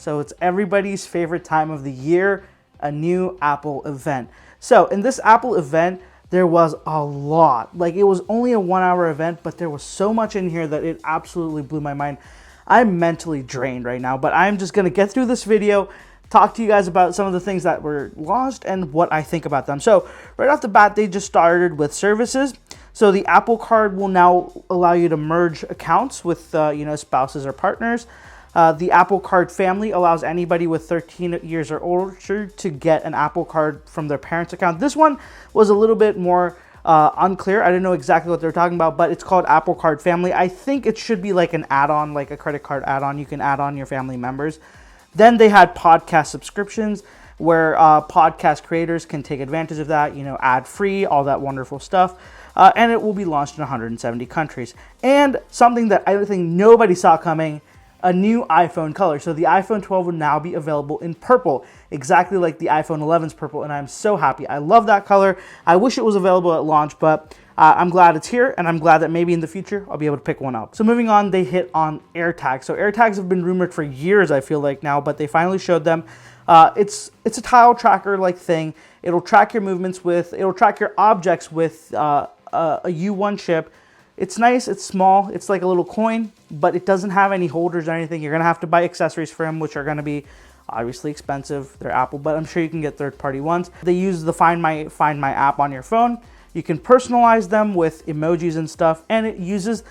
So it's everybody's favorite time of the year, a new Apple event. So in this Apple event, there was a lot. Like, it was only a 1-hour event, but there was so much in here that it absolutely blew my mind. I'm mentally drained right now, but I'm just gonna get through this video, talk to you guys about some of the things that were launched and what I think about them. So right off the bat, they just started with services. So the Apple Card will now allow you to merge accounts with spouses or partners. The Apple Card family allows anybody with 13 years or older to get an Apple Card from their parents' account. This one was a little bit more unclear. I didn't know exactly what they're talking about, but it's called Apple Card Family. I think it should be like an add-on, like a credit card add-on. You can add on your family members. Then they had podcast subscriptions where podcast creators can take advantage of that, ad-free, all that wonderful stuff. And it will be launched in 170 countries. And something that I think nobody saw coming, a new iPhone color. So the iPhone 12 will now be available in purple, exactly like the iPhone 11's purple, and I'm so happy. I love that color. I wish it was available at launch, but I'm glad it's here, and I'm glad that maybe in the future I'll be able to pick one up. So moving on, they hit on AirTags. So AirTags have been rumored for years, I feel like now, but they finally showed them. It's a tile tracker-like thing. It'll track your movements it'll track your objects with a U1 chip. It's nice, it's small, it's like a little coin, but it doesn't have any holders or anything. You're gonna have to buy accessories for them, which are gonna be obviously expensive. They're Apple, but I'm sure you can get third-party ones. They use the Find My app on your phone. You can personalize them with emojis and stuff, and it uses,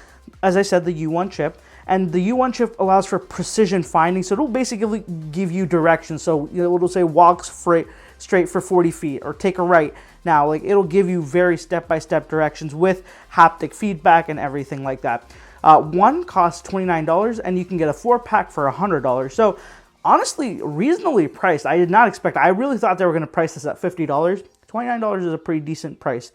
as I said, the U1 chip. And the U1 chip allows for precision finding, so it'll basically give you directions. So it'll say walk straight for 40 feet or take a right. Now, like, it'll give you very step-by-step directions with haptic feedback and everything like that. One costs $29, and you can get a 4-pack for $100. So honestly, reasonably priced. I did not expect, I really thought they were gonna price this at $50. $29 is a pretty decent price.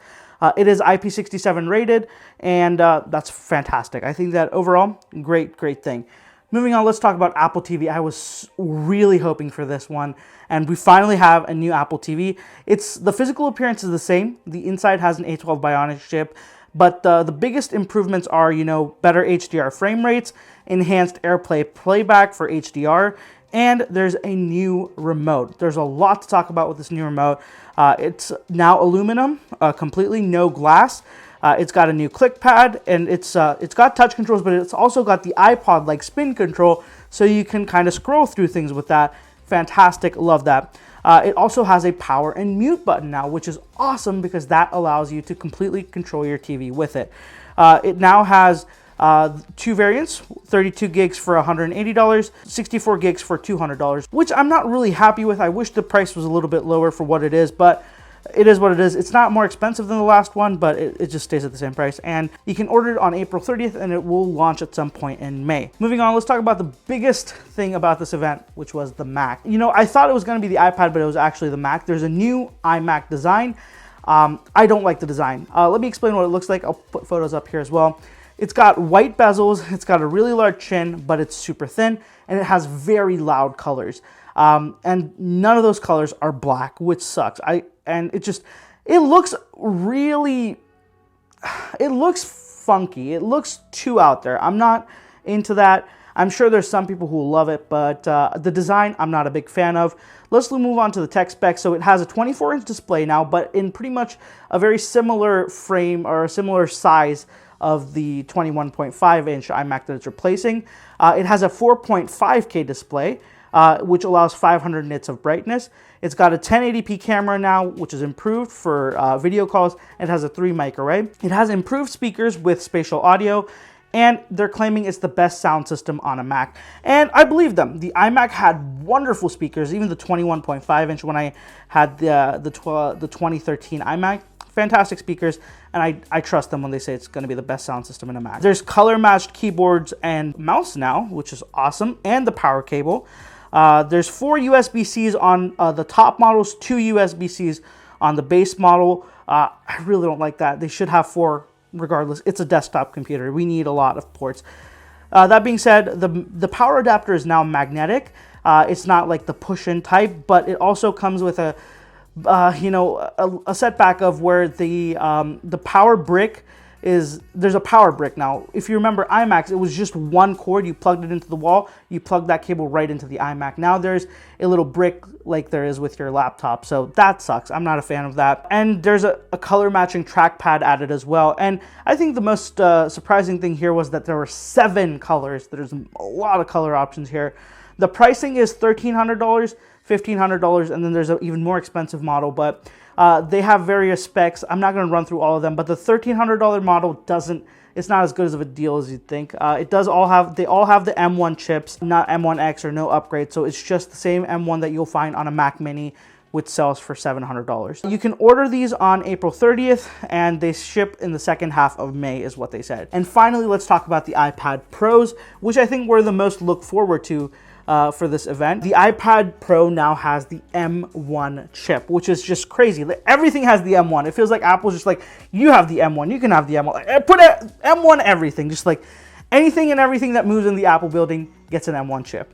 It is IP67 rated, and that's fantastic. I think that overall, great thing. Moving on, let's talk about Apple TV. I was really hoping for this one, and we finally have a new Apple TV. The physical appearance is the same. The inside has an A12 Bionic chip, but the biggest improvements are, better HDR frame rates, enhanced AirPlay playback for HDR, and there's a new remote. There's a lot to talk about with this new remote. It's now aluminum, completely no glass. It's got a new click pad, and it's got touch controls, but it's also got the iPod-like spin control, so you can kind of scroll through things with that. Fantastic, love that. It also has a power and mute button now, which is awesome because that allows you to completely control your TV with it. It now has two variants, 32 gigs for $180, 64 gigs for $200, which I'm not really happy with. I wish the price was a little bit lower for what it is, but it is what it is. It's not more expensive than the last one, but it just stays at the same price. And you can order it on April 30th, and it will launch at some point in May. Moving on, let's talk about the biggest thing about this event, which was the Mac. I thought it was going to be the iPad, but it was actually the Mac. There's a new iMac design. I don't like the design. Let me explain what it looks like. I'll put photos up here as well. It's got white bezels, it's got a really large chin, but it's super thin, and it has very loud colors. And none of those colors are black, which sucks. It looks funky. It looks too out there. I'm not into that. I'm sure there's some people who will love it, but the design, I'm not a big fan of. Let's move on to the tech specs. So it has a 24-inch display now, but in pretty much a very similar frame or a similar size of the 21.5-inch iMac that it's replacing. It has a 4.5K display, which allows 500 nits of brightness. It's got a 1080p camera now, which is improved for video calls. It has a 3-mic array. It has improved speakers with spatial audio, and they're claiming it's the best sound system on a Mac. And I believe them. The iMac had wonderful speakers, even the 21.5-inch when I had the 2013 iMac. Fantastic speakers, and I trust them when they say it's going to be the best sound system in a Mac. There's color-matched keyboards and mouse now, which is awesome, and the power cable. There's 4 USB-Cs on the top models, 2 USB-Cs on the base model. I really don't like that. They should have 4 regardless. It's a desktop computer. We need a lot of ports. That being said, the power adapter is now magnetic. It's not like the push-in type, but it also comes with a setback of where the power brick is there's a power brick now. If you remember iMacs, it was just one cord. You plugged it into the wall. You plugged that cable right into the iMac. Now there's a little brick like there is with your laptop. So that sucks. I'm not a fan of that. And there's a color matching trackpad added as well. And I think the most surprising thing here was that there were 7 colors. There's a lot of color options here. The pricing is $1,300, $1,500, and then there's an even more expensive model, but they have various specs. I'm not going to run through all of them, but the $1,300 model it's not as good as of a deal as you'd think. They all have the M1 chips, not M1X or no upgrade, so it's just the same M1 that you'll find on a Mac Mini, which sells for $700. You can order these on April 30th, and they ship in the second half of May is what they said. And finally, let's talk about the iPad Pros, which I think we're the most look forward to for this event. The iPad Pro now has the M1 chip, which is just crazy. Everything has the M1. It feels like Apple's just like, you have the M1, you can have the M1. Put M1 everything, just like anything and everything that moves in the Apple building gets an M1 chip.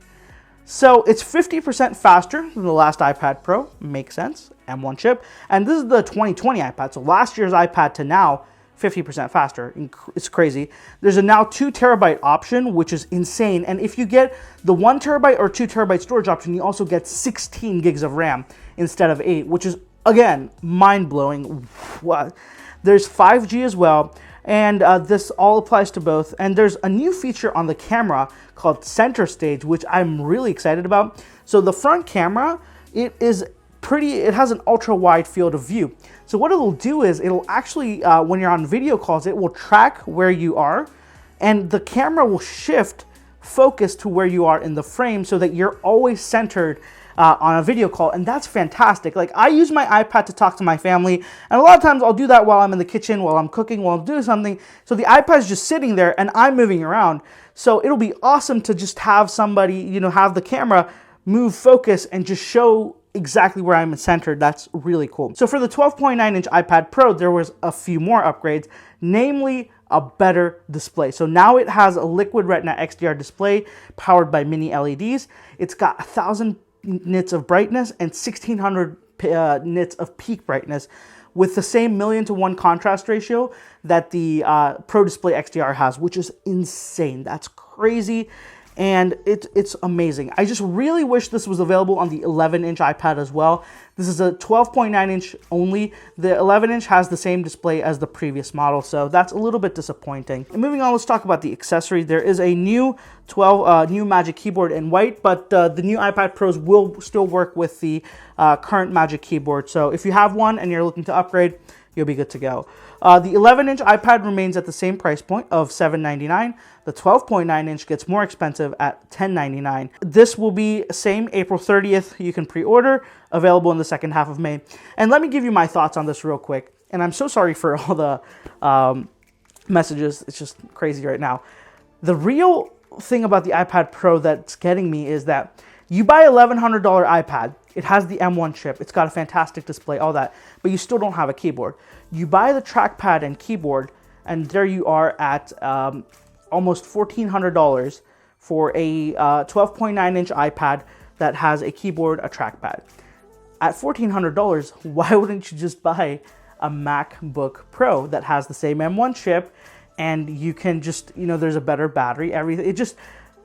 So it's 50% faster than the last iPad Pro. Makes sense, M1 chip. And this is the 2020 iPad. So last year's iPad to now, 50% faster. It's crazy. There's a now 2 terabyte option, which is insane. And if you get the 1 terabyte or 2 terabyte storage option, you also get 16 gigs of RAM instead of 8, which is, again, mind-blowing. What? There's 5G as well. And this all applies to both. And there's a new feature on the camera called Center Stage, which I'm really excited about. So the front camera, it has an ultra wide field of view. So what it'll do is it'll actually, when you're on video calls, it will track where you are, and the camera will shift focus to where you are in the frame so that you're always centered on a video call, and that's fantastic. Like, I use my iPad to talk to my family, and a lot of times I'll do that while I'm in the kitchen, while I'm cooking, while I'm doing something. So the iPad's just sitting there and I'm moving around. So it'll be awesome to just have somebody, have the camera move focus and just show exactly where I'm centered. That's really cool. So for the 12.9-inch iPad Pro, there was a few more upgrades, namely a better display. So now it has a Liquid Retina XDR display powered by mini LEDs. It's got 1,000 nits of brightness and 1,600 nits of peak brightness with the same 1,000,000 to 1 contrast ratio that the Pro Display XDR has, which is insane. That's crazy. And it's amazing. I just really wish this was available on the 11-inch iPad as well. This is a 12.9-inch only. The 11-inch has the same display as the previous model, so that's a little bit disappointing. And moving on, let's talk about the accessories. There is a new new Magic Keyboard in white, but the new iPad Pros will still work with the current Magic Keyboard. So if you have one and you're looking to upgrade, you'll be good to go. The 11-inch iPad remains at the same price point of $799. The 12.9-inch gets more expensive at $1099. This will be same April 30th. You can pre-order, available in the second half of May. And let me give you my thoughts on this real quick. And I'm so sorry for all the messages. It's just crazy right now. The real thing about the iPad Pro that's getting me is that you buy an $1,100 iPad. It has the M1 chip. It's got a fantastic display, all that, but you still don't have a keyboard. You buy the trackpad and keyboard, and there you are at almost $1,400 for a 12.9-inch iPad that has a keyboard, a trackpad. At $1,400, why wouldn't you just buy a MacBook Pro that has the same M1 chip, and you can just, there's a better battery, everything.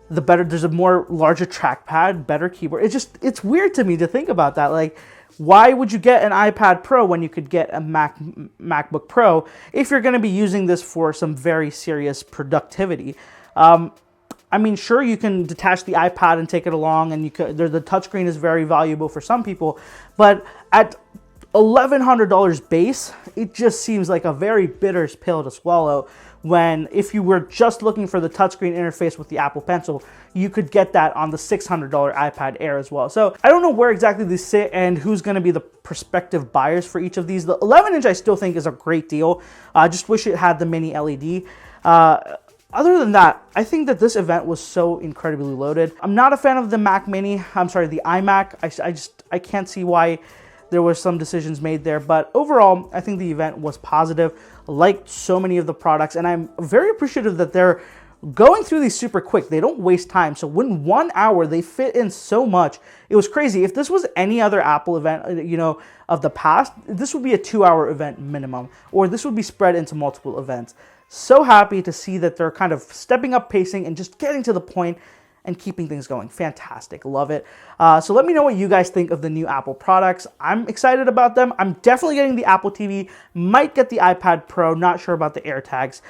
There's a more larger trackpad, better keyboard. It's weird to me to think about that. Like, why would you get an iPad Pro when you could get a MacBook Pro if you're going to be using this for some very serious productivity? I mean, sure, you can detach the iPad and take it along, and the touchscreen is very valuable for some people, but at $1,100 base, it just seems like a very bitter pill to swallow, when if you were just looking for the touchscreen interface with the Apple Pencil, you could get that on the $600 iPad Air as well. So I don't know where exactly these sit and who's going to be the prospective buyers for each of these. The 11-inch I still think is a great deal. I just wish it had the mini LED. Other than that, I think that this event was so incredibly loaded. I'm not a fan of the Mac Mini. I'm sorry, the iMac. I can't see why there were some decisions made there, but overall, I think the event was positive. I liked so many of the products, and I'm very appreciative that they're going through these super quick. They don't waste time. So in 1 hour, they fit in so much. It was crazy. If this was any other Apple event, of the past, this would be a 2-hour event minimum, or this would be spread into multiple events. So happy to see that they're kind of stepping up pacing and just getting to the point and keeping things going. Fantastic. Love it. So let me know what you guys think of the new Apple products. I'm excited about them. I'm definitely getting the Apple TV. Might get the iPad Pro. Not sure about the AirTags.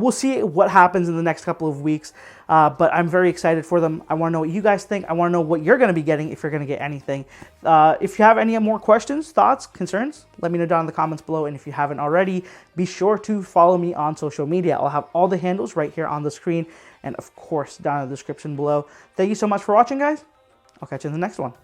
We'll see what happens in the next couple of weeks. But I'm very excited for them. I want to know what you guys think. I want to know what you're going to be getting if you're going to get anything. If you have any more questions, thoughts, concerns, let me know down in the comments below. And if you haven't already, be sure to follow me on social media. I'll have all the handles right here on the screen and, of course, down in the description below. Thank you so much for watching, guys. I'll catch you in the next one.